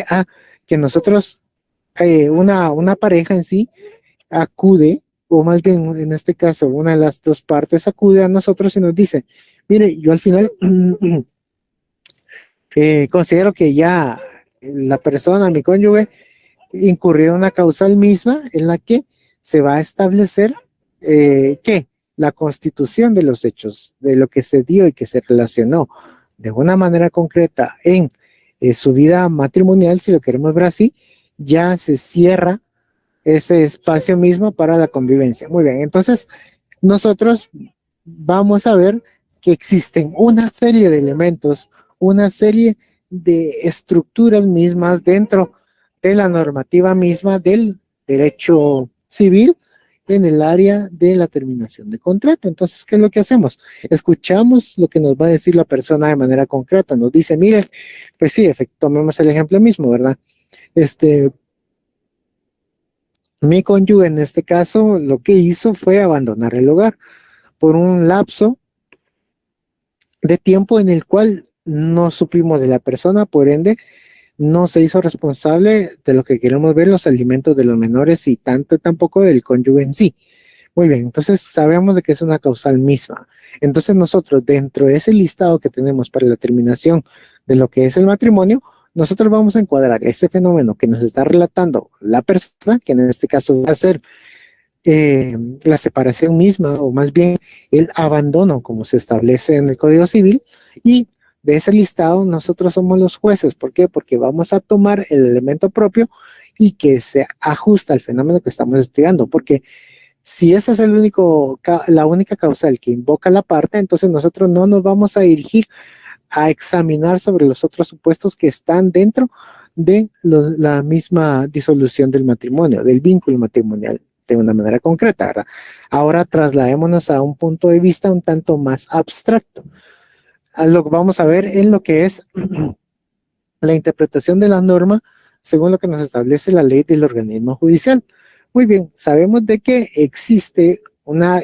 a que nosotros, una pareja en sí, acude, o más bien en este caso, una de las dos partes acude a nosotros y nos dice, mire, yo al final considero que ya la persona, mi cónyuge, incurrió en una causal misma en la que se va a establecer que la constitución de los hechos, de lo que se dio y que se relacionó de una manera concreta en su vida matrimonial, si lo queremos ver así, ya se cierra ese espacio mismo para la convivencia. Muy bien, entonces nosotros vamos a ver que existen una serie de elementos, una serie de estructuras mismas dentro de la normativa misma del derecho civil en el área de la terminación de contrato. Entonces, ¿qué es lo que hacemos? Escuchamos lo que nos va a decir la persona de manera concreta. Nos dice, mire, pues sí, tomemos el ejemplo mismo, ¿verdad? Mi cónyuge en este caso lo que hizo fue abandonar el hogar por un lapso de tiempo en el cual no supimos de la persona, por ende no se hizo responsable de lo que queremos ver, los alimentos de los menores y tanto tampoco del cónyuge en sí. Muy bien, entonces sabemos de que es una causal misma. Entonces nosotros dentro de ese listado que tenemos para la terminación de lo que es el matrimonio, nosotros vamos a encuadrar ese fenómeno que nos está relatando la persona, que en este caso va a ser la separación misma, o más bien el abandono, como se establece en el Código Civil, y de ese listado nosotros somos los jueces. ¿Por qué? Porque vamos a tomar el elemento propio y que se ajusta al fenómeno que estamos estudiando, porque si esa es la única causal que invoca la parte, entonces nosotros no nos vamos a dirigir a examinar sobre los otros supuestos que están dentro de la misma disolución del matrimonio, del vínculo matrimonial, de una manera concreta, ¿verdad? Ahora trasladémonos a un punto de vista un tanto más abstracto. A lo que vamos a ver en lo que es la interpretación de la norma según lo que nos establece la ley del organismo judicial. Muy bien, sabemos de que existe una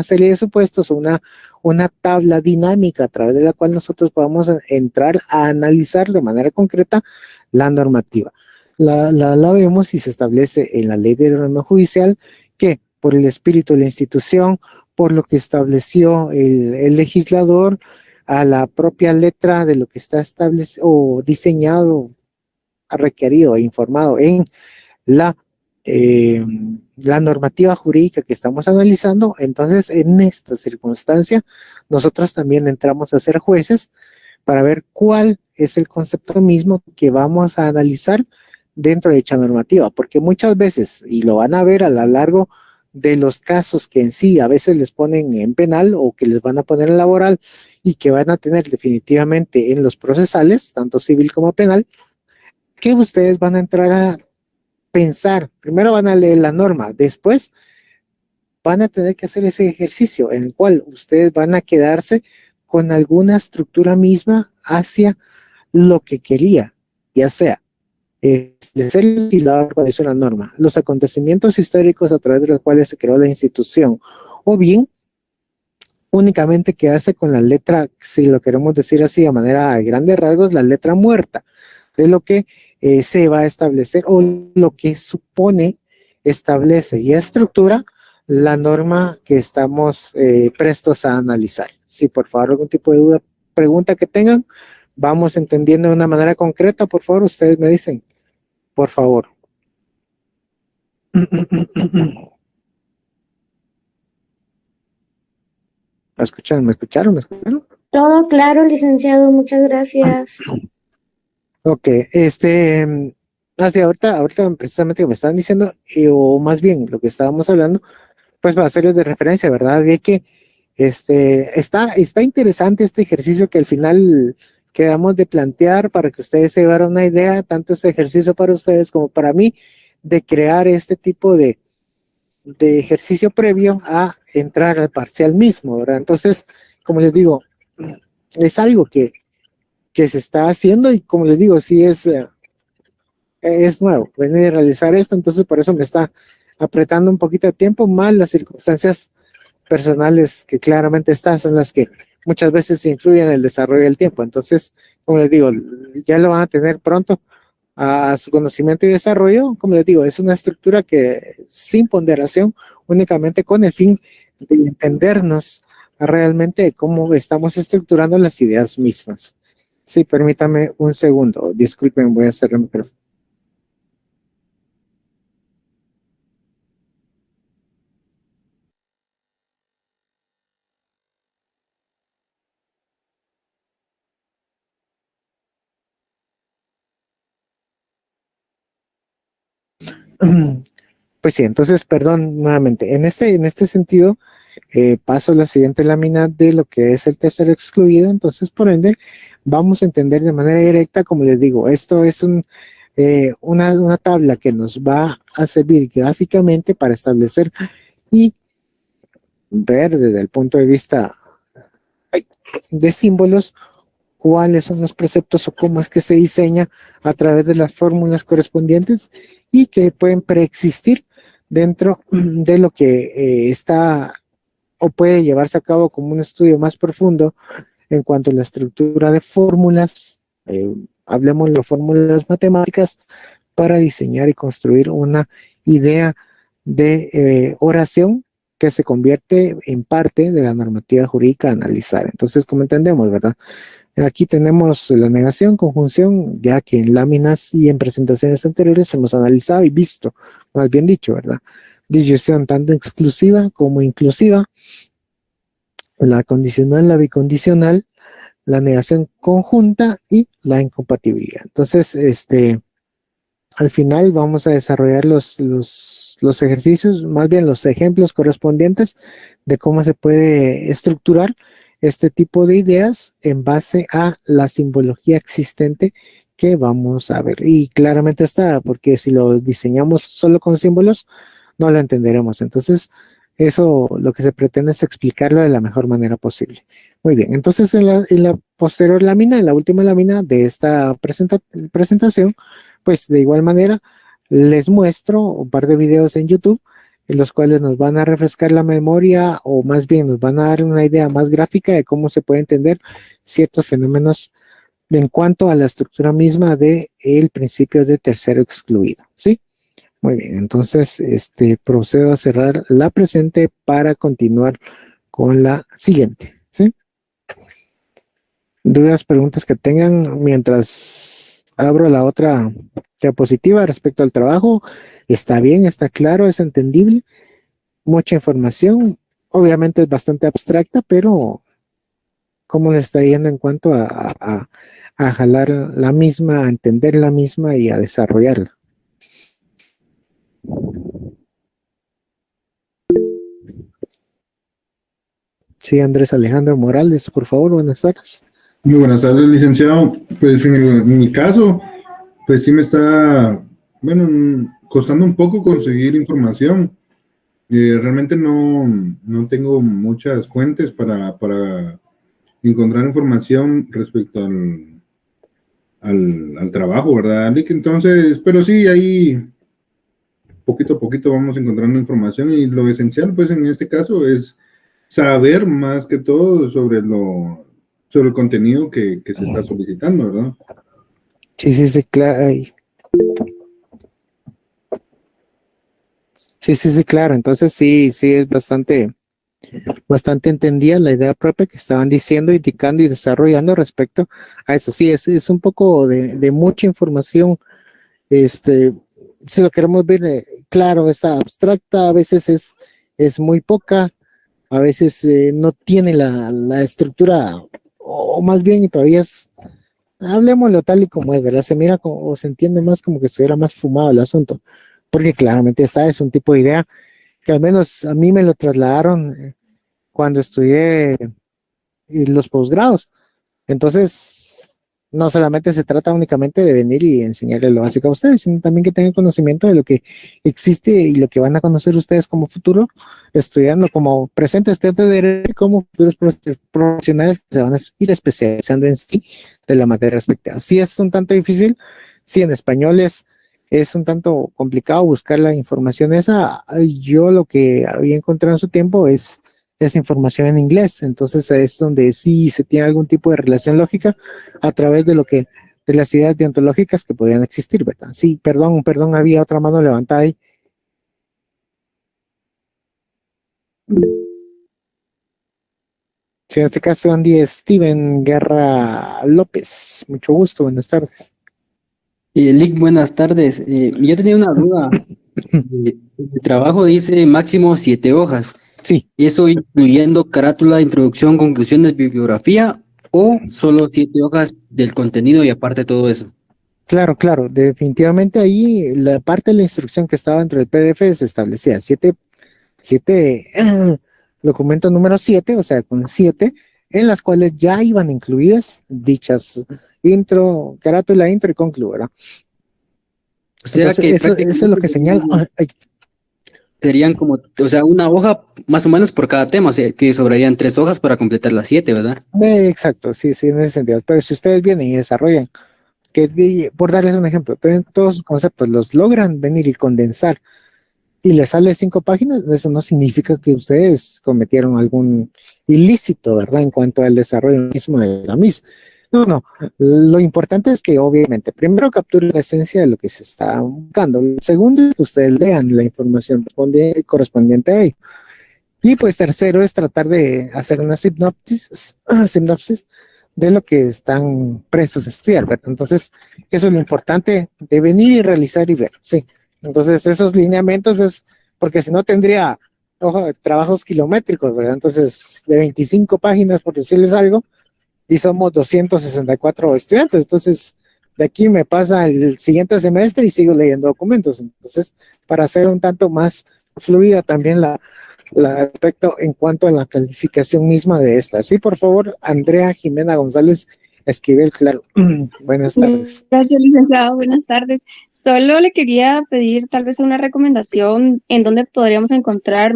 serie de supuestos, una tabla dinámica a través de la cual nosotros podemos entrar a analizar de manera concreta la normativa. La vemos y se establece en la ley del órgano judicial que por el espíritu de la institución, por lo que estableció el legislador, a la propia letra de lo que está establecido o diseñado, requerido e informado en la, eh, la normativa jurídica que estamos analizando. Entonces, en esta circunstancia, nosotros también entramos a ser jueces para ver cuál es el concepto mismo que vamos a analizar dentro de dicha normativa, porque muchas veces, y lo van a ver a lo largo de los casos que en sí a veces les ponen en penal o que les van a poner en laboral y que van a tener definitivamente en los procesales, tanto civil como penal, que ustedes van a entrar a pensar, primero van a leer la norma, después van a tener que hacer ese ejercicio en el cual ustedes van a quedarse con alguna estructura misma hacia lo que quería, ya sea de ser legislador cuando hizo la norma, los acontecimientos históricos a través de los cuales se creó la institución, o bien únicamente quedarse con la letra, si lo queremos decir así de manera de grandes rasgos, la letra muerta de lo que se va a establecer o lo que supone, establece y estructura la norma que estamos prestos a analizar. Si por favor algún tipo de duda, pregunta que tengan, vamos entendiendo de una manera concreta, por favor, ustedes me dicen, por favor. ¿Me escucharon? ¿Me escucharon? ¿Me escucharon? Todo claro, licenciado, muchas gracias. Ok, ahorita precisamente que me estaban diciendo, o más bien lo que estábamos hablando, pues va a ser de referencia, ¿verdad? De que está interesante este ejercicio que al final quedamos de plantear para que ustedes se llevaran una idea, tanto este ejercicio para ustedes como para mí, de crear este tipo de ejercicio previo a entrar al parcial mismo, ¿verdad? Entonces, como les digo, es algo que se está haciendo y como les digo, sí es nuevo, venir a realizar esto, entonces por eso me está apretando un poquito de tiempo, más las circunstancias personales que claramente son las que muchas veces influyen en el desarrollo del tiempo. Entonces, como les digo, ya lo van a tener pronto a su conocimiento y desarrollo. Como les digo, es una estructura que sin ponderación, únicamente con el fin de entendernos realmente cómo estamos estructurando las ideas mismas. Sí, permítame un segundo. Disculpen, voy a hacer el micrófono. Pues sí, entonces, perdón nuevamente. En este sentido, paso a la siguiente lámina de lo que es el tercer excluido. Entonces, por ende, vamos a entender de manera directa, como les digo, esto es una tabla que nos va a servir gráficamente para establecer y ver desde el punto de vista de símbolos cuáles son los preceptos o cómo es que se diseña a través de las fórmulas correspondientes y que pueden preexistir dentro de lo que está o puede llevarse a cabo como un estudio más profundo en cuanto a la estructura de fórmulas, hablemos de fórmulas matemáticas para diseñar y construir una idea de oración que se convierte en parte de la normativa jurídica a analizar. Entonces, como entendemos, ¿verdad? Aquí tenemos la negación, conjunción, ya que en láminas y en presentaciones anteriores hemos analizado y visto, más bien dicho, ¿verdad? Disyunción tanto exclusiva como inclusiva, la condicional, la bicondicional, la negación conjunta y la incompatibilidad. Entonces, al final vamos a desarrollar los ejercicios, más bien los ejemplos correspondientes de cómo se puede estructurar este tipo de ideas en base a la simbología existente que vamos a ver. Y claramente está, porque si lo diseñamos solo con símbolos, no lo entenderemos. Entonces, eso lo que se pretende es explicarlo de la mejor manera posible. Muy bien, entonces en la posterior lámina, en la última lámina de esta presentación, pues de igual manera les muestro un par de videos en YouTube en los cuales nos van a refrescar la memoria o más bien nos van a dar una idea más gráfica de cómo se puede entender ciertos fenómenos en cuanto a la estructura misma de el principio de tercero excluido, ¿sí? Muy bien, entonces procedo a cerrar la presente para continuar con la siguiente, ¿sí? Dudas, preguntas que tengan mientras abro la otra diapositiva respecto al trabajo. Está bien, está claro, es entendible. Mucha información, obviamente es bastante abstracta, pero ¿cómo le está yendo en cuanto a jalar la misma, a entender la misma y a desarrollarla? Sí, Andrés Alejandro Morales, por favor, buenas tardes. Muy buenas tardes, licenciado. Pues en mi caso, pues sí me está, bueno, costando un poco conseguir información. Realmente no tengo muchas fuentes para encontrar información respecto al trabajo, ¿verdad, Lick? Entonces, pero sí, ahí poquito a poquito vamos encontrando información y lo esencial, pues en este caso, es saber más que todo sobre el contenido que se está solicitando, ¿verdad? Sí, claro. Sí, claro. Entonces sí, es bastante entendida la idea propia que estaban diciendo, indicando y desarrollando respecto a eso. Sí, es un poco de mucha información. Si lo queremos ver, claro, está abstracta, a veces es muy poca, a veces no tiene la estructura, o más bien, y todavía hablemoslo tal y como es, ¿verdad? Se mira como, o se entiende más como que estuviera más fumado el asunto, porque claramente es un tipo de idea que al menos a mí me lo trasladaron cuando estudié los posgrados. Entonces, no solamente se trata únicamente de venir y enseñarles lo básico a ustedes, sino también que tengan conocimiento de lo que existe y lo que van a conocer ustedes como futuro estudiando, como presentes estudiantes de derecho, como futuros profesionales que se van a ir especializando en sí de la materia respectiva. Sí es un tanto difícil, sí en español es un tanto complicado buscar la información esa. Yo lo que había encontrado en su tiempo es información en inglés, entonces es donde sí se tiene algún tipo de relación lógica a través de lo que de las ideas deontológicas que podían existir, ¿verdad? Sí, perdón, había otra mano levantada ahí. Sí, en este caso, Andy Steven Guerra López. Mucho gusto, buenas tardes. Lick, buenas tardes. Yo tenía una duda. El trabajo dice máximo 7 hojas. Sí, ¿Eso incluyendo carátula, introducción, conclusiones, bibliografía o solo 7 hojas del contenido y aparte todo eso? claro, definitivamente ahí la parte de la instrucción que estaba dentro del PDF se establecía siete documento número 7, o sea, con 7, en las cuales ya iban incluidas dichas intro, carátula, intro y conclu, ¿verdad? O sea Entonces, que eso es lo prácticamente que señala. serían como, o sea, una hoja más o menos por cada tema, o sea, que sobrarían 3 hojas para completar las 7, ¿verdad? Exacto, sí, en ese sentido. Pero si ustedes vienen y desarrollan, por darles un ejemplo, todos sus conceptos los logran venir y condensar y les sale 5 páginas, eso no significa que ustedes cometieron algún ilícito, ¿verdad? En cuanto al desarrollo mismo de la misma. No. Lo importante es que obviamente, primero capturen la esencia de lo que se está buscando. Segundo, es que ustedes lean la información correspondiente a ello. Y pues tercero es tratar de hacer una sinopsis de lo que están prestos a estudiar, ¿verdad? Entonces, eso es lo importante de venir y realizar y ver, sí. Entonces, esos lineamientos es, porque si no tendría trabajos kilométricos, ¿verdad? Entonces, de 25 páginas, por decirles algo, y somos 264 estudiantes. Entonces, de aquí me pasa el siguiente semestre y sigo leyendo documentos. Entonces, para hacer un tanto más fluida también la aspecto en cuanto a la calificación misma de esta. Sí, por favor, Andrea Jimena González Esquivel, claro. Buenas tardes. Gracias, licenciado. Buenas tardes. Solo le quería pedir tal vez una recomendación en donde podríamos encontrar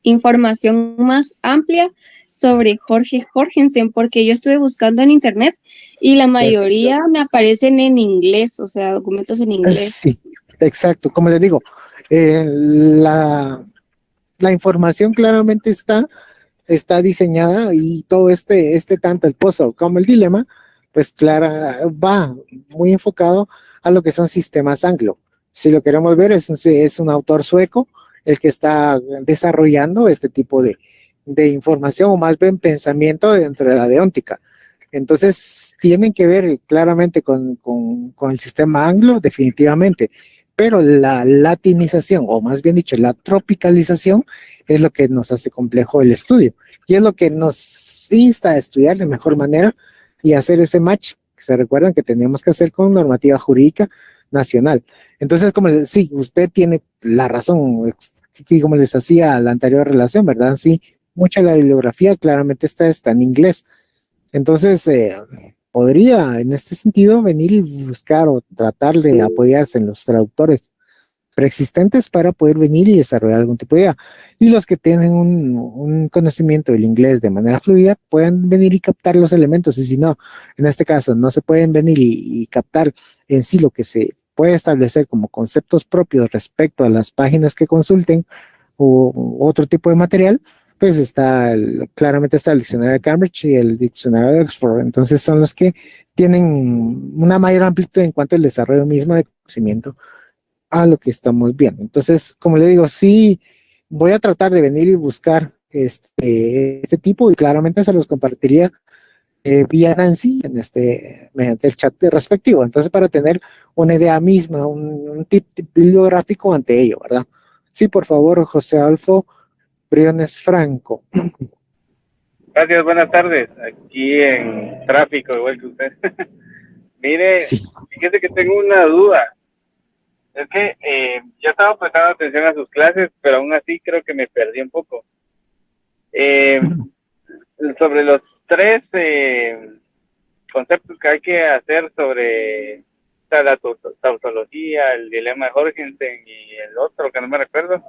información más amplia sobre Jorge Jorgensen, porque yo estuve buscando en internet y la mayoría me aparecen en inglés, o sea, documentos en inglés. Sí, exacto. Como les digo, la información claramente está diseñada y todo tanto el puzzle como el dilema, pues clara, va muy enfocado a lo que son sistemas anglo. Si lo queremos ver, es un autor sueco el que está desarrollando este tipo de información o más bien pensamiento dentro de la deóntica. Entonces, tienen que ver claramente con el sistema anglo, definitivamente, pero la latinización, o más bien dicho, la tropicalización, es lo que nos hace complejo el estudio y es lo que nos insta a estudiar de mejor manera y hacer ese match que se recuerdan que tenemos que hacer con normativa jurídica nacional. Entonces, sí, usted tiene la razón, y como les hacía la anterior relación, ¿verdad? Sí, mucha de la bibliografía claramente está en inglés. Entonces, podría en este sentido venir y buscar o tratar de apoyarse en los traductores preexistentes para poder venir y desarrollar algún tipo de idea. Y los que tienen un conocimiento del inglés de manera fluida pueden venir y captar los elementos. Y si no, en este caso, no se pueden venir y captar en sí lo que se puede establecer como conceptos propios respecto a las páginas que consulten o otro tipo de material, pues claramente está el diccionario de Cambridge y el diccionario de Oxford. Entonces son los que tienen una mayor amplitud en cuanto al desarrollo mismo de conocimiento a lo que estamos viendo. Entonces, como le digo, sí voy a tratar de venir y buscar este tipo y claramente se los compartiría vía Nancy mediante el chat respectivo. Entonces, para tener una idea misma, un tip bibliográfico ante ello, ¿verdad? Sí, por favor, José Adolfo Briones Franco. Gracias, buenas tardes. Aquí en tráfico, igual que usted. Mire, Sí. fíjese que tengo una duda. Es que yo estaba prestando atención a sus clases, pero aún así creo que me perdí un poco. Sobre los tres conceptos que hay que hacer sobre la tautología, el dilema de Jorgensen y el otro que no me recuerdo.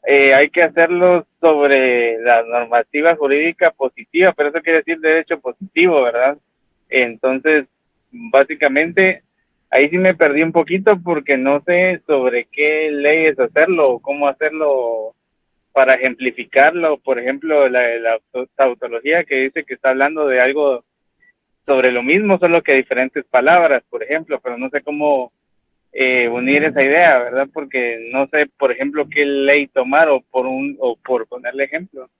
Hay que hacerlo sobre la normativa jurídica positiva, pero eso quiere decir derecho positivo, ¿verdad? Entonces, básicamente, ahí sí me perdí un poquito porque no sé sobre qué leyes hacerlo o cómo hacerlo para ejemplificarlo. Por ejemplo, la tautología que dice que está hablando de algo sobre lo mismo, solo que diferentes palabras, por ejemplo, pero no sé cómo unir esa idea, ¿verdad? Porque no sé, por ejemplo, qué ley tomar o por ponerle ejemplo.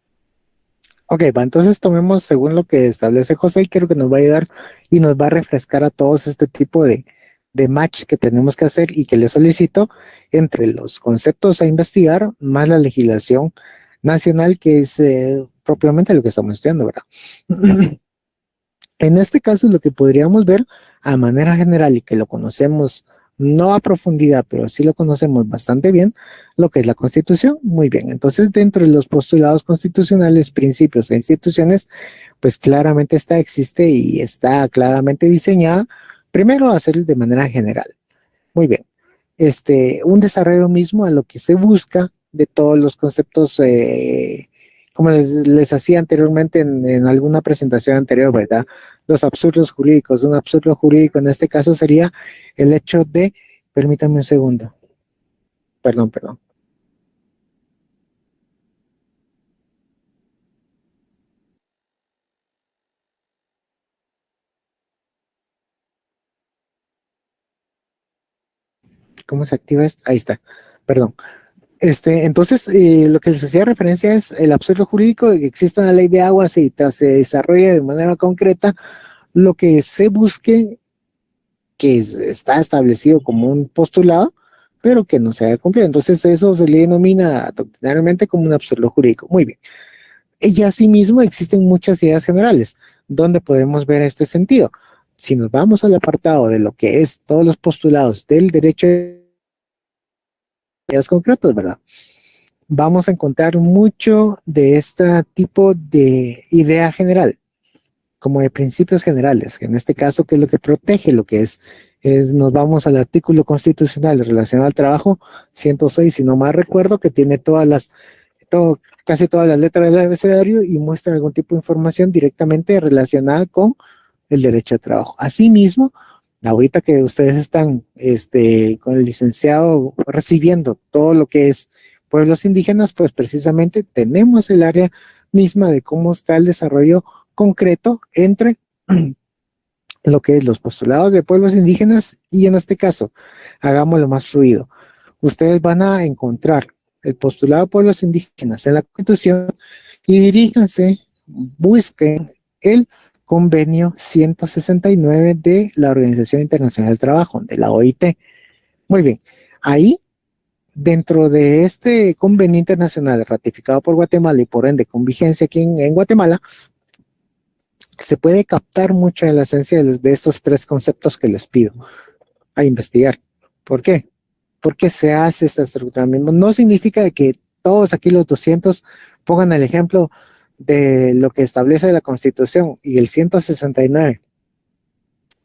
Ok, va, entonces tomemos según lo que establece José y creo que nos va a ayudar y nos va a refrescar a todos este tipo de match que tenemos que hacer y que le solicito entre los conceptos a investigar más la legislación nacional que es propiamente lo que estamos estudiando, ¿verdad? En este caso, lo que podríamos ver a manera general y que lo conocemos no a profundidad, pero sí lo conocemos bastante bien, lo que es la Constitución. Muy bien, entonces dentro de los postulados constitucionales, principios e instituciones, pues claramente existe y está claramente diseñada, primero a hacer de manera general. Muy bien, un desarrollo mismo a lo que se busca de todos los conceptos como les hacía anteriormente en alguna presentación anterior, ¿verdad? Los absurdos jurídicos. Un absurdo jurídico en este caso sería el hecho de, permítame un segundo, perdón. ¿Cómo se activa esto? Ahí está, perdón. Entonces, lo que les hacía referencia es el absurdo jurídico de que existe una ley de aguas y tras se desarrolla de manera concreta, lo que se busque que está establecido como un postulado, pero que no se haya cumplido. Entonces eso se le denomina doctrinalmente como un absurdo jurídico. Muy bien. Y asimismo existen muchas ideas generales donde podemos ver este sentido. Si nos vamos al apartado de lo que es todos los postulados del derecho de ideas concretas, ¿verdad? Vamos a encontrar mucho de este tipo de idea general, como de principios generales, en este caso, que es lo que protege lo que nos vamos al artículo constitucional relacionado al trabajo 106, si no mal recuerdo, que tiene casi todas las letras del abecedario y muestra algún tipo de información directamente relacionada con el derecho al trabajo. Asimismo, ahorita que ustedes están con el licenciado recibiendo todo lo que es pueblos indígenas, pues precisamente tenemos el área misma de cómo está el desarrollo concreto entre lo que es los postulados de pueblos indígenas y en este caso, hagámoslo más fluido. Ustedes van a encontrar el postulado de pueblos indígenas en la Constitución y diríjanse, busquen el convenio 169 de la Organización Internacional del Trabajo, de la OIT. Muy bien, ahí dentro de este convenio internacional ratificado por Guatemala y por ende con vigencia aquí en Guatemala, se puede captar mucho de la esencia de estos tres conceptos que les pido a investigar. ¿Por qué? Porque se hace esta estructura mismo. No significa de que todos aquí los 200 pongan el ejemplo de lo que establece la Constitución y el 169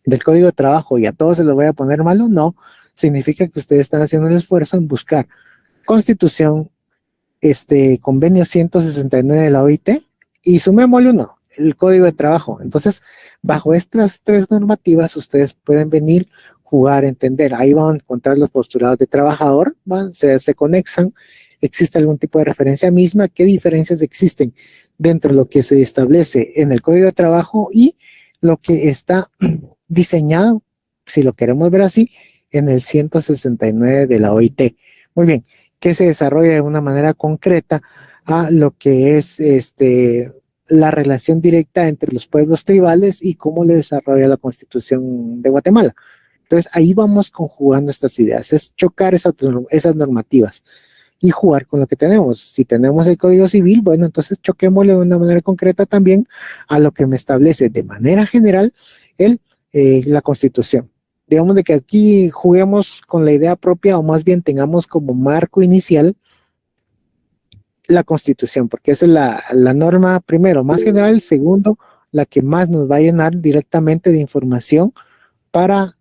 del Código de Trabajo y a todos se lo voy a poner malo. No, significa que ustedes están haciendo el esfuerzo en buscar Constitución, convenio 169 de la OIT y sumémosle uno, el Código de Trabajo. Entonces, bajo estas tres normativas, ustedes pueden venir, jugar, entender. Ahí van a encontrar los postulados de trabajador, se conexan, existe algún tipo de referencia misma, qué diferencias existen dentro de lo que se establece en el Código de Trabajo y lo que está diseñado, si lo queremos ver así, en el 169 de la OIT. Muy bien, que se desarrolla de una manera concreta a lo que es la relación directa entre los pueblos tribales y cómo le desarrolla la Constitución de Guatemala. Entonces ahí vamos conjugando estas ideas, es chocar esas normativas y jugar con lo que tenemos. Si tenemos el Código Civil, bueno, entonces choquémosle de una manera concreta también a lo que me establece de manera general la Constitución. Digamos de que aquí juguemos con la idea propia o más bien tengamos como marco inicial la Constitución, porque esa es la norma primero, más general, segundo, la que más nos va a llenar directamente de información para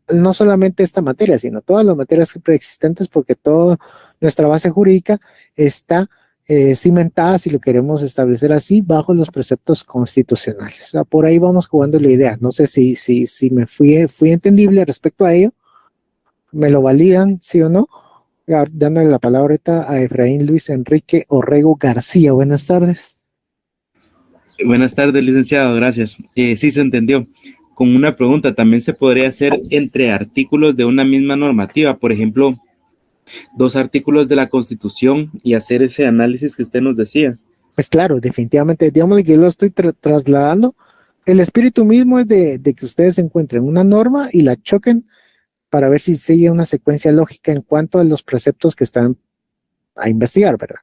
no solamente esta materia, sino todas las materias preexistentes, porque toda nuestra base jurídica está cimentada, si lo queremos establecer así, bajo los preceptos constitucionales. O sea, por ahí vamos jugando la idea. No sé si me fui entendible respecto a ello. ¿Me lo validan, sí o no? Dándole la palabra ahorita a Efraín Luis Enrique Orrego García. Buenas tardes. Buenas tardes, licenciado, gracias. Sí se entendió. Con una pregunta, también se podría hacer entre artículos de una misma normativa, por ejemplo, dos artículos de la Constitución y hacer ese análisis que usted nos decía. Pues claro, definitivamente, digamos que yo lo estoy trasladando. El espíritu mismo es de que ustedes encuentren una norma y la choquen para ver si sigue una secuencia lógica en cuanto a los preceptos que están a investigar, ¿verdad?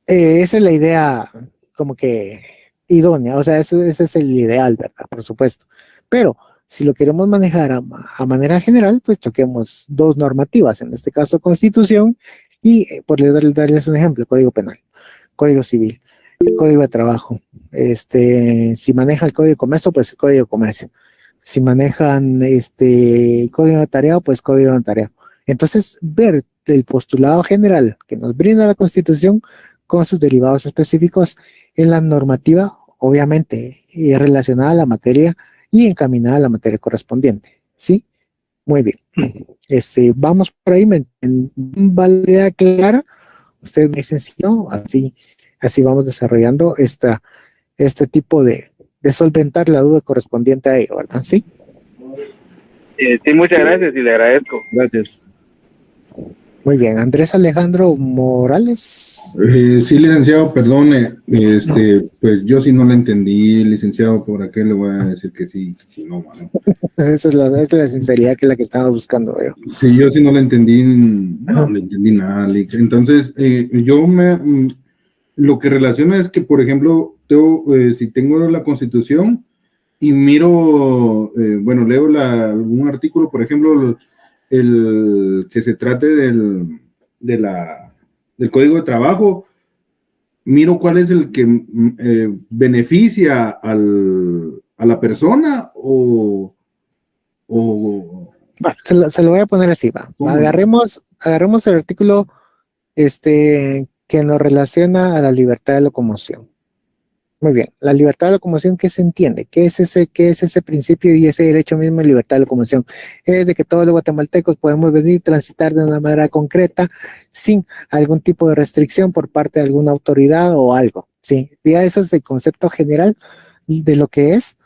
Esa es la idea como que idónea, o sea, ese es el ideal, ¿verdad? Por supuesto. Pero si lo queremos manejar a manera general, pues choquemos dos normativas, en este caso Constitución y, por darles un ejemplo, Código Penal, Código Civil, el Código de Trabajo. Si maneja el Código de Comercio, pues el Código de Comercio. Si manejan Código Notariado, pues Código Notariado. Entonces, ver el postulado general que nos brinda la Constitución con sus derivados específicos en la normativa, obviamente, relacionada a la materia y encaminada a la materia correspondiente. ¿Sí? Muy bien. Vamos por ahí, ¿vale clara? Usted me dice, sí, no, así vamos desarrollando este tipo de solventar la duda correspondiente a ello, ¿verdad? Sí. Sí, muchas gracias y le agradezco. Gracias. Muy bien, Andrés Alejandro Morales. Sí, licenciado, perdone, pues yo sí no le entendí, licenciado, por aquel le voy a decir que sí, no, mano. Esa es la sinceridad que es la que estaba buscando yo. Sí, yo sí no le entendí, no le entendí nada. Entonces, lo que relaciona es que, por ejemplo, si tengo la Constitución y miro, leo algún artículo, por ejemplo, el que se trate del Código de Trabajo, miro cuál es el que beneficia a la persona o Bueno, se lo voy a poner así, va. Agarremos el artículo que nos relaciona a la libertad de locomoción. Muy bien, la libertad de locomoción, ¿qué se entiende? ¿Qué es ese principio y ese derecho mismo de libertad de locomoción? Es de que todos los guatemaltecos podemos venir y transitar de una manera concreta sin algún tipo de restricción por parte de alguna autoridad o algo, ¿sí? Ya eso es el concepto general de lo que es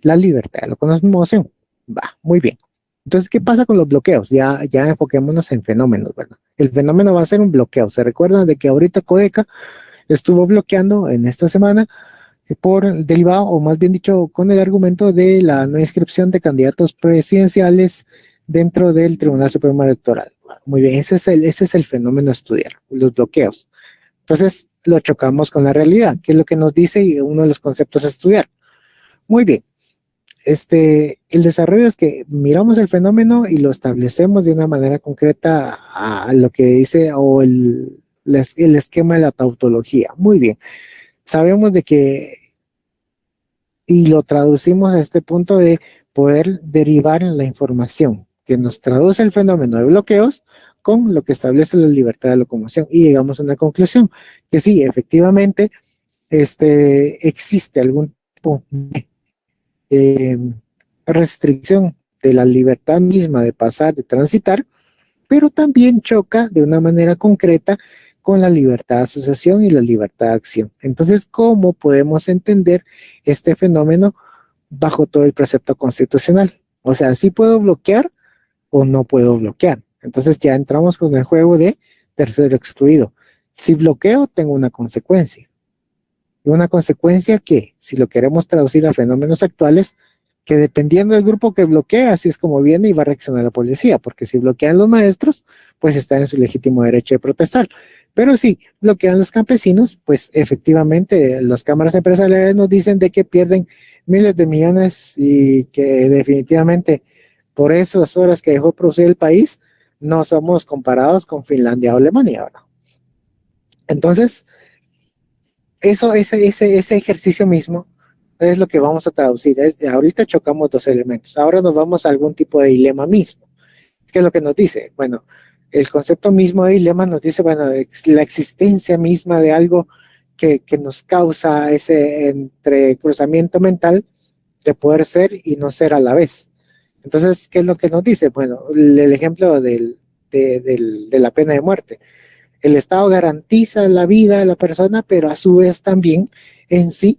la libertad de locomoción. Va, muy bien. Entonces, ¿qué pasa con los bloqueos? Ya enfoquémonos en fenómenos, ¿verdad? El fenómeno va a ser un bloqueo. ¿Se recuerdan de que ahorita Codeca estuvo bloqueando en esta semana por derivado, o más bien dicho, con el argumento de la no inscripción de candidatos presidenciales dentro del Tribunal Supremo Electoral? Muy bien, ese es el fenómeno a estudiar, los bloqueos. Entonces, lo chocamos con la realidad, que es lo que nos dice uno de los conceptos a estudiar. Muy bien. El desarrollo es que miramos el fenómeno y lo establecemos de una manera concreta a lo que dice o el esquema de la tautología. Muy bien. Sabemos de que, y lo traducimos a este punto de poder derivar la información que nos traduce el fenómeno de bloqueos con lo que establece la libertad de locomoción y llegamos a una conclusión que sí, efectivamente, existe algún tipo de restricción de la libertad misma de pasar, de transitar, pero también choca de una manera concreta con la libertad de asociación y la libertad de acción. Entonces, ¿cómo podemos entender este fenómeno bajo todo el precepto constitucional? O sea, ¿sí puedo bloquear o no puedo bloquear? Entonces ya entramos con el juego de tercero excluido. Si bloqueo, tengo una consecuencia. Y una consecuencia que, si lo queremos traducir a fenómenos actuales, que dependiendo del grupo que bloquea, así es como viene y va a reaccionar la policía, porque si bloquean los maestros, pues están en su legítimo derecho de protestar. Pero si bloquean los campesinos, pues efectivamente las cámaras empresariales nos dicen de que pierden miles de millones y que definitivamente por esas horas que dejó producir el país, no somos comparados con Finlandia o Alemania, ¿verdad? Entonces, ese ejercicio mismo es lo que vamos a traducir. Ahorita chocamos dos elementos. Ahora nos vamos a algún tipo de dilema mismo. ¿Qué es lo que nos dice? Bueno, el concepto mismo de dilema nos dice, bueno, la existencia misma de algo que nos causa ese entrecruzamiento mental de poder ser y no ser a la vez. Entonces, ¿qué es lo que nos dice? Bueno, el ejemplo de la pena de muerte. el Estado garantiza la vida de la persona, pero a su vez también en sí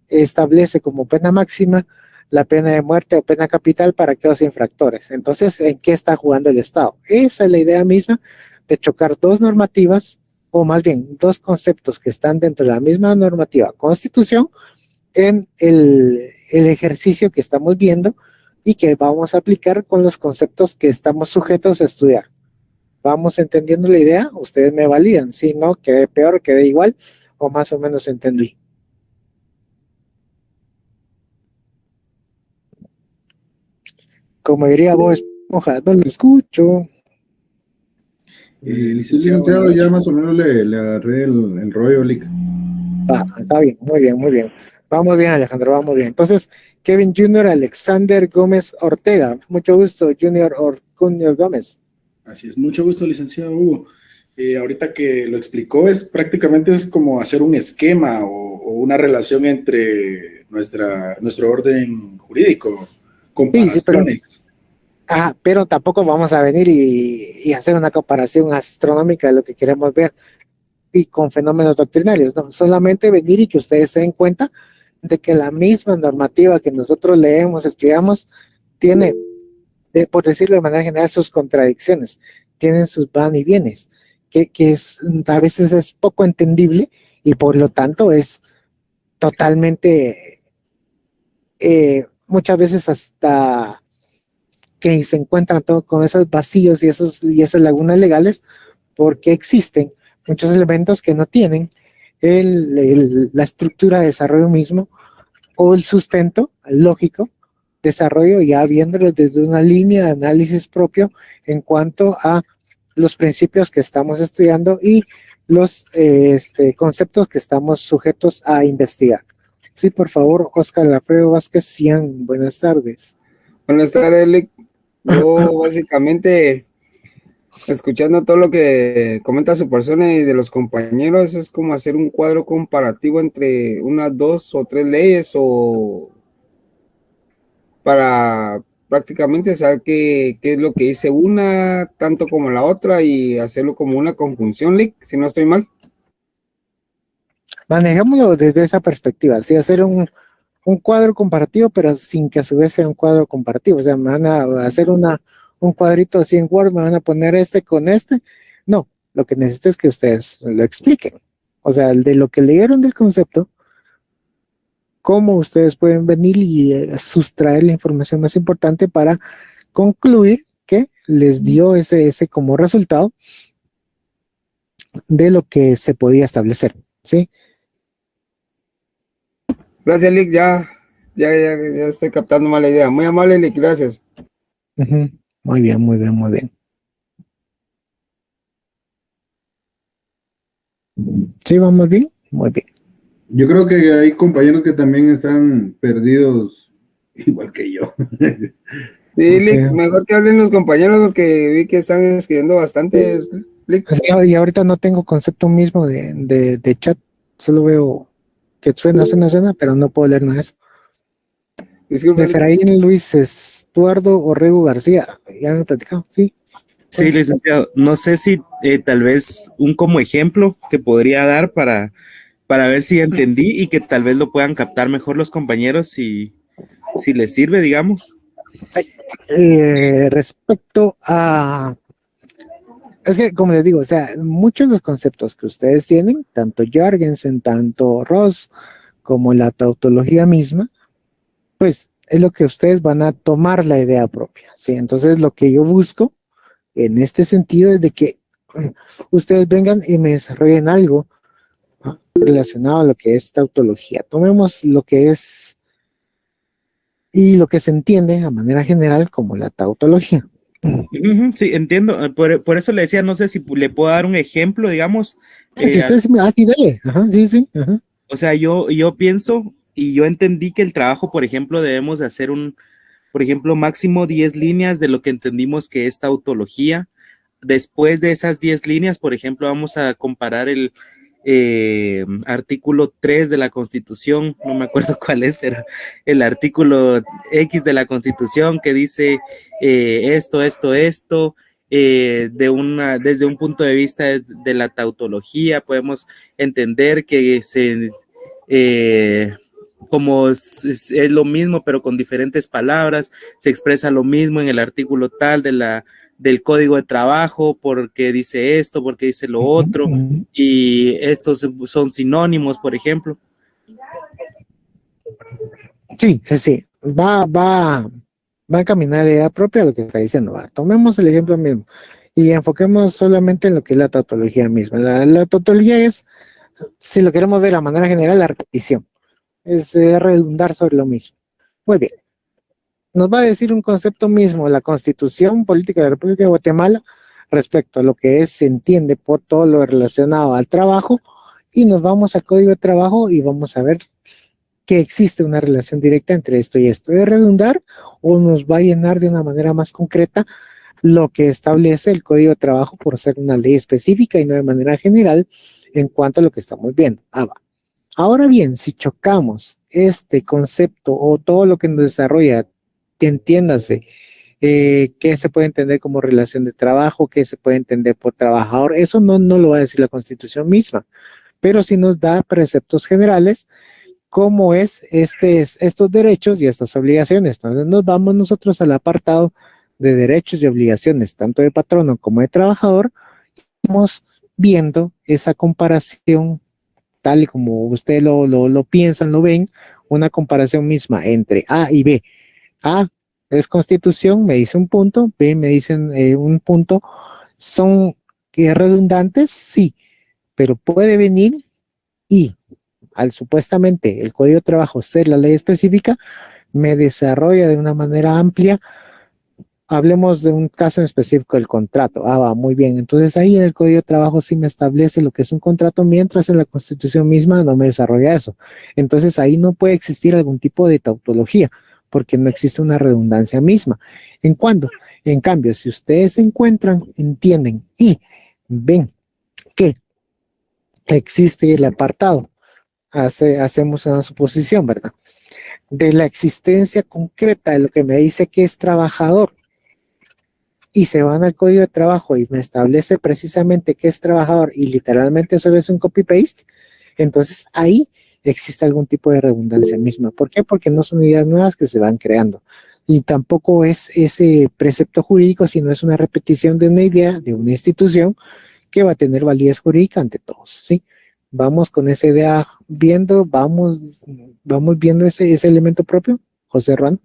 establece como pena máxima la pena de muerte o pena capital para aquellos infractores. Entonces, ¿en qué está jugando el Estado? Esa es la idea misma de chocar dos normativas, o más bien dos conceptos que están dentro de la misma normativa, Constitución, en el ejercicio que estamos viendo y que vamos a aplicar con los conceptos que estamos sujetos a estudiar. ¿Vamos entendiendo la idea? Ustedes me validan. Si no, quede peor, quede igual, o más o menos entendí. Como diría Bob Esponja, no lo escucho. Licenciado, Licenciado, ya más o menos le agarré el rollo, Lick. Está bien, muy bien, muy bien. Vamos bien, Alejandro, vamos bien. Entonces, Kevin Junior Alexander Gómez Ortega. Mucho gusto, Junior Gómez. Así es, mucho gusto, licenciado Hugo. Ahorita que lo explicó, prácticamente es como hacer un esquema o una relación entre nuestro orden jurídico, Sí, pero, comparaciones. pero tampoco vamos a venir y hacer una comparación astronómica de lo que queremos ver y con fenómenos doctrinarios, no, solamente venir y que ustedes se den cuenta de que la misma normativa que nosotros leemos, estudiamos, tiene, por decirlo de manera general, sus contradicciones, tienen sus van y vienes, que a veces es poco entendible y por lo tanto es totalmente, muchas veces hasta que se encuentran todo con esos vacíos y esas lagunas legales, porque existen muchos elementos que no tienen la estructura de desarrollo mismo o el sustento lógico desarrollo, ya viéndolo desde una línea de análisis propio en cuanto a los principios que estamos estudiando y los conceptos que estamos sujetos a investigar. Sí, por favor, Oscar Alfredo Vázquez Cian, buenas tardes. Buenas tardes, Lick. Yo básicamente, escuchando todo lo que comenta su persona y de los compañeros, es como hacer un cuadro comparativo entre unas 2 o 3 leyes o para prácticamente saber qué es lo que dice una, tanto como la otra, y hacerlo como una conjunción, Lick, si no estoy mal. Manejémoslo desde esa perspectiva, sí, hacer un cuadro comparativo, pero sin que a su vez sea un cuadro comparativo. O sea, me van a hacer un cuadrito así en Word, me van a poner este con este. No, lo que necesito es que ustedes lo expliquen. O sea, de lo que leyeron del concepto, cómo ustedes pueden venir y sustraer la información más importante para concluir que les dio ese como resultado de lo que se podía establecer, ¿sí? Gracias, Lick, ya estoy captando mal la idea. Muy amable, Lick, gracias. Muy bien, muy bien, muy bien. ¿Sí, vamos bien? Muy bien. Yo creo que hay compañeros que también están perdidos, igual que yo. Sí, Lick, mejor que hablen los compañeros porque vi que están escribiendo bastante, Lick. Sí, y ahorita no tengo concepto mismo de chat, solo veo que suena, pero no puedo leer nada de eso. Disculpe, De Efraín Luis Estuardo Orrego García, ya me he platicado, sí. Sí, licenciado. No sé si tal vez un como ejemplo que podría dar para ver si entendí y que tal vez lo puedan captar mejor los compañeros si les sirve, digamos. Respecto a... Es que, como les digo, o sea, muchos de los conceptos que ustedes tienen, tanto Jorgensen, tanto Ross, como la tautología misma, pues es lo que ustedes van a tomar la idea propia, ¿sí? Entonces, lo que yo busco en este sentido es de que ustedes vengan y me desarrollen algo, ¿no?, relacionado a lo que es tautología. Tomemos lo que es y lo que se entiende a manera general como la tautología. Sí, entiendo. Por eso le decía, no sé si le puedo dar un ejemplo, digamos. Si ustedes sí, dale. Ajá, sí. Ajá. O sea, yo pienso y yo entendí que el trabajo, por ejemplo, debemos de hacer por ejemplo, máximo 10 líneas de lo que entendimos que es tautología. Después de esas 10 líneas, por ejemplo, vamos a comparar el artículo 3 de la Constitución, no me acuerdo cuál es, pero el artículo X de la Constitución que dice esto, desde un punto de vista de la tautología, podemos entender que como es lo mismo, pero con diferentes palabras, se expresa lo mismo en el artículo tal del código de trabajo, porque dice esto, porque dice lo otro, y estos son sinónimos, por ejemplo. Sí, sí, sí. Va a encaminar la idea propia de lo que está diciendo. Va. Tomemos el ejemplo mismo y enfoquemos solamente en lo que es la tautología misma. La tautología es, si lo queremos ver de manera general, la repetición. Es redundar sobre lo mismo. Muy bien. Nos va a decir un concepto mismo, la Constitución Política de la República de Guatemala, respecto a lo que se entiende por todo lo relacionado al trabajo, y nos vamos al Código de Trabajo y vamos a ver que existe una relación directa entre esto y esto. ¿Es redundar o nos va a llenar de una manera más concreta lo que establece el Código de Trabajo por ser una ley específica y no de manera general en cuanto a lo que estamos viendo? Ahora bien, si chocamos este concepto o todo lo que nos desarrolla, que entiéndase, qué se puede entender como relación de trabajo, qué se puede entender por trabajador, eso no lo va a decir la Constitución misma, pero sí nos da preceptos generales cómo es estos derechos y estas obligaciones. Entonces nos vamos nosotros al apartado de derechos y obligaciones, tanto de patrono como de trabajador, y vamos viendo esa comparación tal y como ustedes lo piensan, lo ven, una comparación misma entre A y B. A es Constitución, me dice un punto, B me dicen un punto, son redundantes, sí, pero puede venir y al supuestamente el Código de Trabajo ser la ley específica, me desarrolla de una manera amplia. Hablemos de un caso en específico, el contrato. Va, muy bien. Entonces ahí en el Código de Trabajo sí me establece lo que es un contrato, mientras en la Constitución misma no me desarrolla eso. Entonces ahí no puede existir algún tipo de tautología, porque no existe una redundancia misma. En cambio, si ustedes se encuentran, entienden y ven que existe el apartado, hacemos una suposición, ¿verdad? De la existencia concreta de lo que me dice que es trabajador, y se van al Código de Trabajo y me establece precisamente que es trabajador y literalmente solo es un copy-paste, entonces ahí existe algún tipo de redundancia misma. ¿Por qué? Porque no son ideas nuevas que se van creando. Y tampoco es ese precepto jurídico, sino es una repetición de una idea, de una institución que va a tener validez jurídica ante todos, ¿sí? Vamos con esa idea viendo, vamos viendo ese elemento propio, José Ran.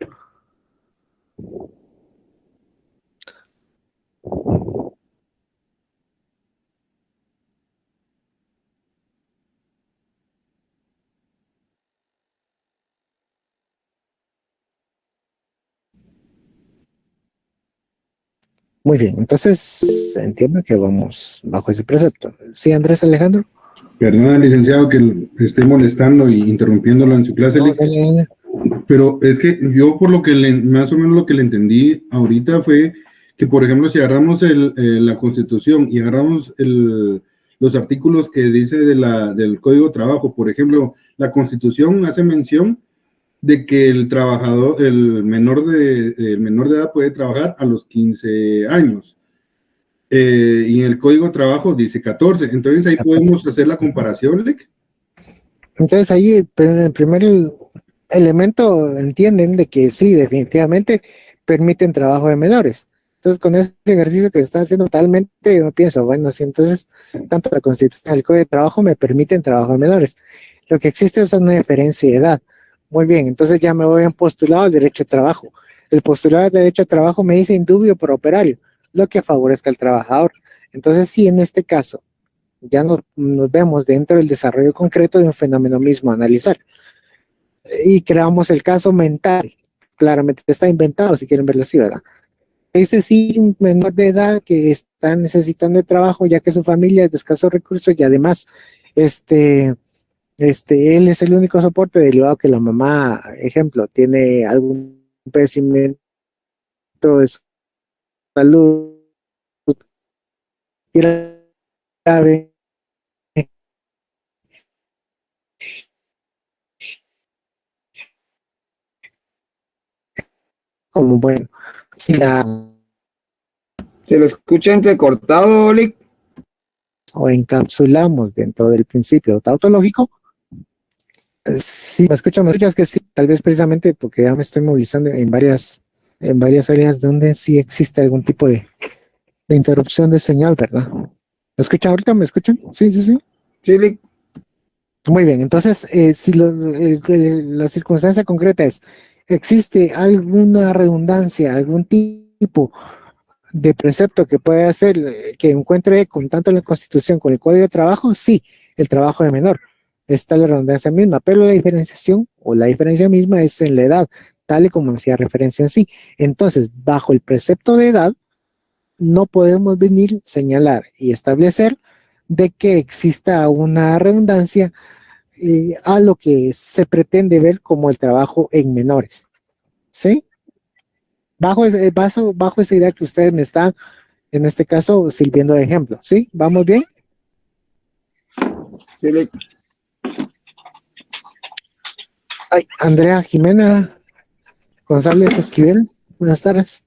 Muy bien, entonces entiendo que vamos bajo ese precepto. Sí, Andrés Alejandro. Perdona, licenciado, que esté molestando y interrumpiéndolo en su clase, No, dale. pero es que yo por lo que más o menos lo que le entendí ahorita fue que, por ejemplo, si agarramos la Constitución y agarramos los artículos que dice del Código de Trabajo, por ejemplo, la Constitución hace mención de que el trabajador, el menor de edad puede trabajar a los 15 años. Y en el Código de Trabajo dice 14. Entonces ahí podemos hacer la comparación, Lec. Entonces ahí en el primer elemento entienden de que sí, definitivamente permiten trabajo de menores. Entonces con este ejercicio que están haciendo totalmente, yo pienso, bueno, sí, entonces tanto la Constitución como el Código de Trabajo me permiten trabajo de menores. Lo que existe es una diferencia de edad. Muy bien, entonces ya me voy a un postulado del derecho de trabajo. El postulado del derecho de trabajo me dice indubio por operario, lo que favorezca al trabajador. Entonces sí, en este caso, ya nos vemos dentro del desarrollo concreto de un fenómeno mismo a analizar. Y creamos el caso mental. Claramente está inventado, si quieren verlo así, ¿verdad? Ese sí, un menor de edad que está necesitando de trabajo, ya que su familia es de escasos recursos y además, él es el único soporte derivado que la mamá, ejemplo, tiene algún padecimiento de salud grave, como bueno, si la Se lo escucha entrecortado, Olic. O encapsulamos dentro del principio tautológico. Si me escuchas que sí, tal vez precisamente porque ya me estoy movilizando en varias áreas donde sí existe algún tipo de interrupción de señal, ¿verdad? ¿Me escuchan ahorita? ¿Me escuchan? Sí, sí, sí. Sí, Olic. Muy bien, entonces, si la circunstancia concreta es, ¿existe alguna redundancia, algún tipo de precepto que puede hacer, que encuentre con tanto en la Constitución como en el Código de Trabajo? Sí, el trabajo de menor. Está la redundancia misma, pero la diferenciación o la diferencia misma es en la edad, tal y como hacía referencia en sí. Entonces, bajo el precepto de edad, no podemos venir, señalar y establecer de que exista una redundancia a lo que se pretende ver como el trabajo en menores. ¿Sí? Bajo esa idea que ustedes me están, en este caso, sirviendo de ejemplo. ¿Sí? ¿Vamos bien? Sí, Olic. Ay, Andrea Jimena González Esquivel, buenas tardes.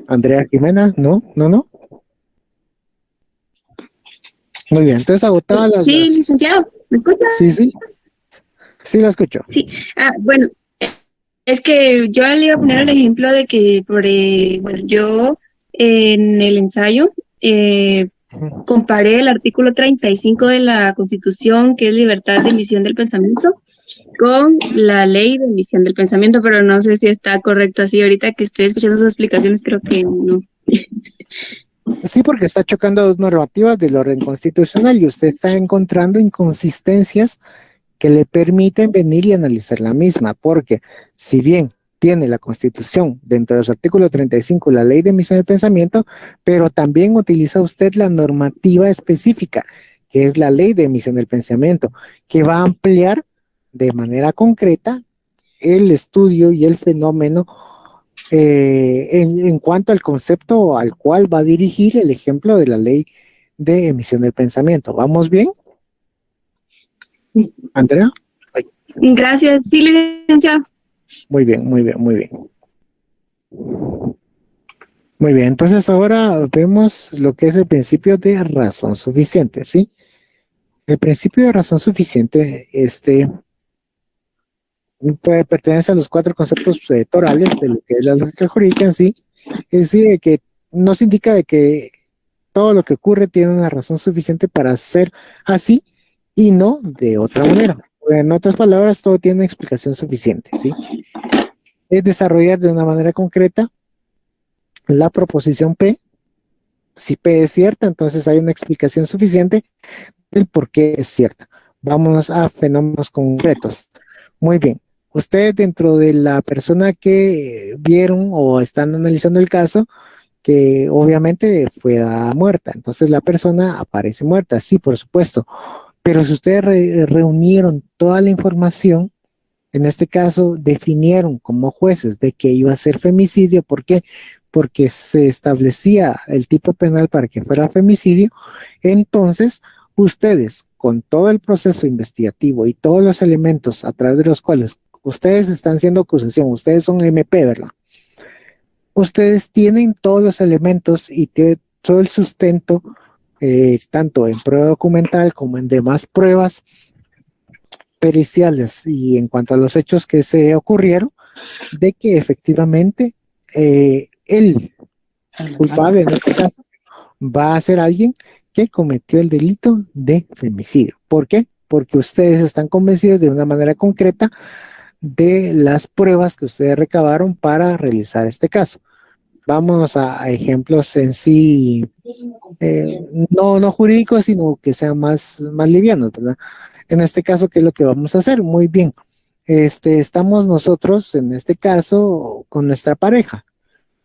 Andrea Jimena, no. Muy bien, entonces agotadas Sí, licenciado, ¿me escucha? Sí, la escucho. Sí. Bueno, es que yo le iba a poner el ejemplo de que, bueno, yo en el ensayo comparé el artículo 35 de la Constitución, que es libertad de emisión del pensamiento, con la ley de emisión del pensamiento, pero no sé si está correcto así. Ahorita que estoy escuchando sus explicaciones, creo que no. Sí, porque está chocando dos normativas del orden constitucional y usted está encontrando inconsistencias que le permiten venir y analizar la misma, porque si bien tiene la Constitución dentro de su artículo 35 la ley de emisión del pensamiento, pero también utiliza usted la normativa específica, que es la ley de emisión del pensamiento, que va a ampliar de manera concreta el estudio y el fenómeno en cuanto al concepto al cual va a dirigir el ejemplo de la ley de emisión del pensamiento. ¿Vamos bien? Andrea. Ay, Gracias, sí, licenciado. muy bien. Muy bien, entonces ahora vemos lo que es el principio de razón suficiente, ¿sí? El principio de razón suficiente, pertenece a los cuatro conceptos torales de lo que es la lógica jurídica en sí, es decir, de que nos indica de que todo lo que ocurre tiene una razón suficiente para ser así y no de otra manera. En otras palabras, todo tiene una explicación suficiente, ¿sí? Es desarrollar de una manera concreta la proposición P. Si P es cierta, entonces hay una explicación suficiente del por qué es cierta. Vámonos a fenómenos concretos. Muy bien. Ustedes dentro de la persona que vieron o están analizando el caso, que obviamente fue dada muerta, entonces la persona aparece muerta, sí, por supuesto, pero si ustedes reunieron toda la información, en este caso definieron como jueces de que iba a ser femicidio, ¿por qué? Porque se establecía el tipo penal para que fuera femicidio, entonces ustedes con todo el proceso investigativo y todos los elementos a través de los cuales ustedes están siendo acusación, ustedes son MP, ¿verdad? Ustedes tienen todos los elementos y todo el sustento, tanto en prueba documental como en demás pruebas periciales y en cuanto a los hechos que se ocurrieron, de que efectivamente el culpable en este caso va a ser alguien que cometió el delito de femicidio. ¿Por qué? Porque ustedes están convencidos de una manera concreta de las pruebas que ustedes recabaron para realizar este caso. Vamos a ejemplos en sí, no jurídicos, sino que sean más livianos, ¿verdad? En este caso, ¿qué es lo que vamos a hacer? Muy bien. Estamos nosotros, en este caso, con nuestra pareja.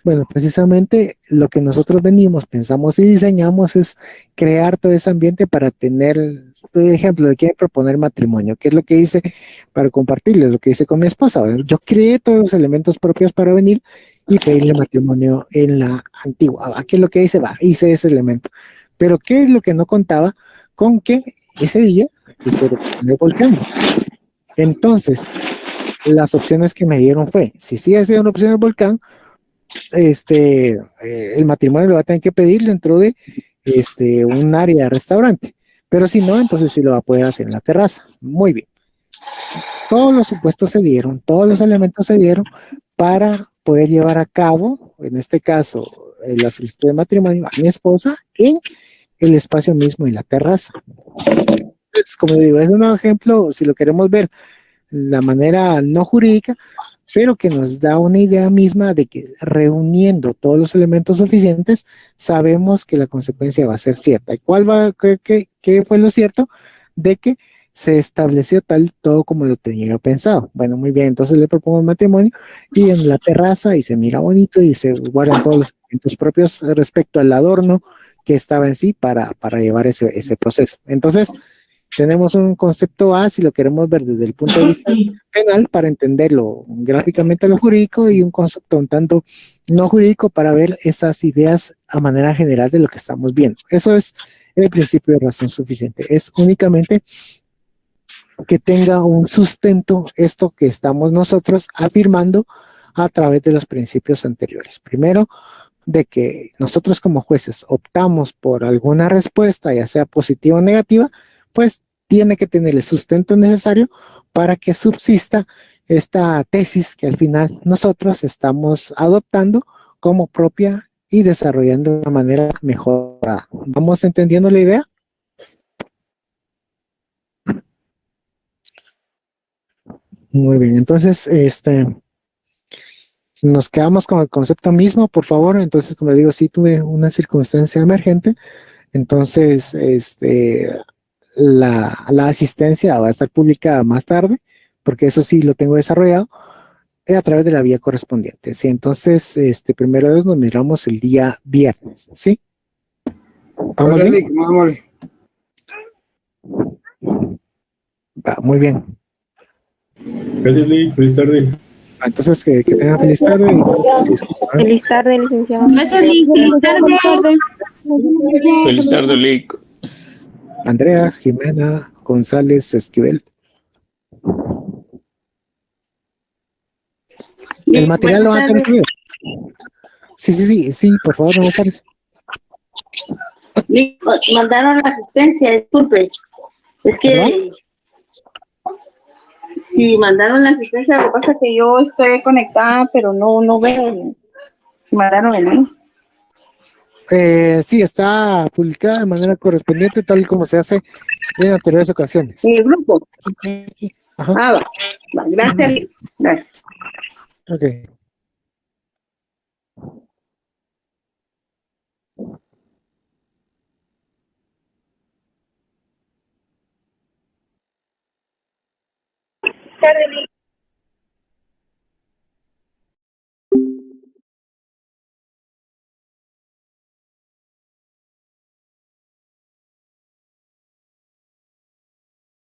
Bueno, precisamente lo que nosotros venimos, pensamos y diseñamos es crear todo ese ambiente para tener, por ejemplo, de quiere proponer matrimonio, que es lo que hice para compartirles, lo que hice con mi esposa. ¿Verdad? Yo creé todos los elementos propios para venir y pedirle matrimonio en la antigua. ¿Qué es lo que hice? Hice ese elemento. Pero ¿qué es lo que no contaba? Con que ese día hizo erupción de volcán. Entonces, las opciones que me dieron fue, si sí ha sido una erupción del volcán, el matrimonio lo va a tener que pedir dentro de un área de restaurante. Pero si no, entonces sí lo va a poder hacer en la terraza. Muy bien. Todos los supuestos se dieron, todos los elementos se dieron para poder llevar a cabo, en este caso, la solicitud de matrimonio a mi esposa en el espacio mismo en la terraza. Entonces, como digo, es un ejemplo, si lo queremos ver la manera no jurídica, pero que nos da una idea misma de que reuniendo todos los elementos suficientes, sabemos que la consecuencia va a ser cierta. ¿Y cuál va, qué fue lo cierto? De que se estableció tal todo como lo tenía yo pensado. Bueno, muy bien, entonces le propongo un matrimonio y en la terraza y se mira bonito y se guardan todos los elementos propios respecto al adorno que estaba en sí para llevar ese proceso. Entonces, tenemos un concepto A, si lo queremos ver desde el punto de vista penal, para entenderlo gráficamente lo jurídico, y un concepto un tanto no jurídico para ver esas ideas a manera general de lo que estamos viendo. Eso es el principio de razón suficiente. Es únicamente que tenga un sustento esto que estamos nosotros afirmando a través de los principios anteriores. Primero, de que nosotros como jueces optamos por alguna respuesta, ya sea positiva o negativa, pues tiene que tener el sustento necesario para que subsista esta tesis que al final nosotros estamos adoptando como propia y desarrollando de una manera mejorada. ¿Vamos entendiendo la idea? Muy bien, entonces nos quedamos con el concepto mismo, por favor. Entonces, como le digo, sí tuve una circunstancia emergente, entonces la asistencia va a estar publicada más tarde, porque eso sí lo tengo desarrollado a través de la vía correspondiente. Sí, entonces, primero nos miramos el día viernes, ¿sí? ¿Vamos bien? Va, muy bien. Gracias, Lick. Feliz tarde. Entonces, que tengan feliz tarde. Feliz tarde, licenciado. Gracias, Lick. Feliz tarde. Feliz tarde, Lick. Andrea, Jimena, González, Esquivel. El material lo van a tener subido. Sí, por favor, buenas tardes. Mandaron la asistencia, disculpe. Es que ¿Perdón? si mandaron la asistencia, lo que pasa es que yo estoy conectada, pero no veo. Mandaron el link. Sí, está publicada de manera correspondiente, tal y como se hace en anteriores ocasiones. En el grupo. Ajá. Va, gracias, Lick. Gracias. Ok. Tarde, Lick.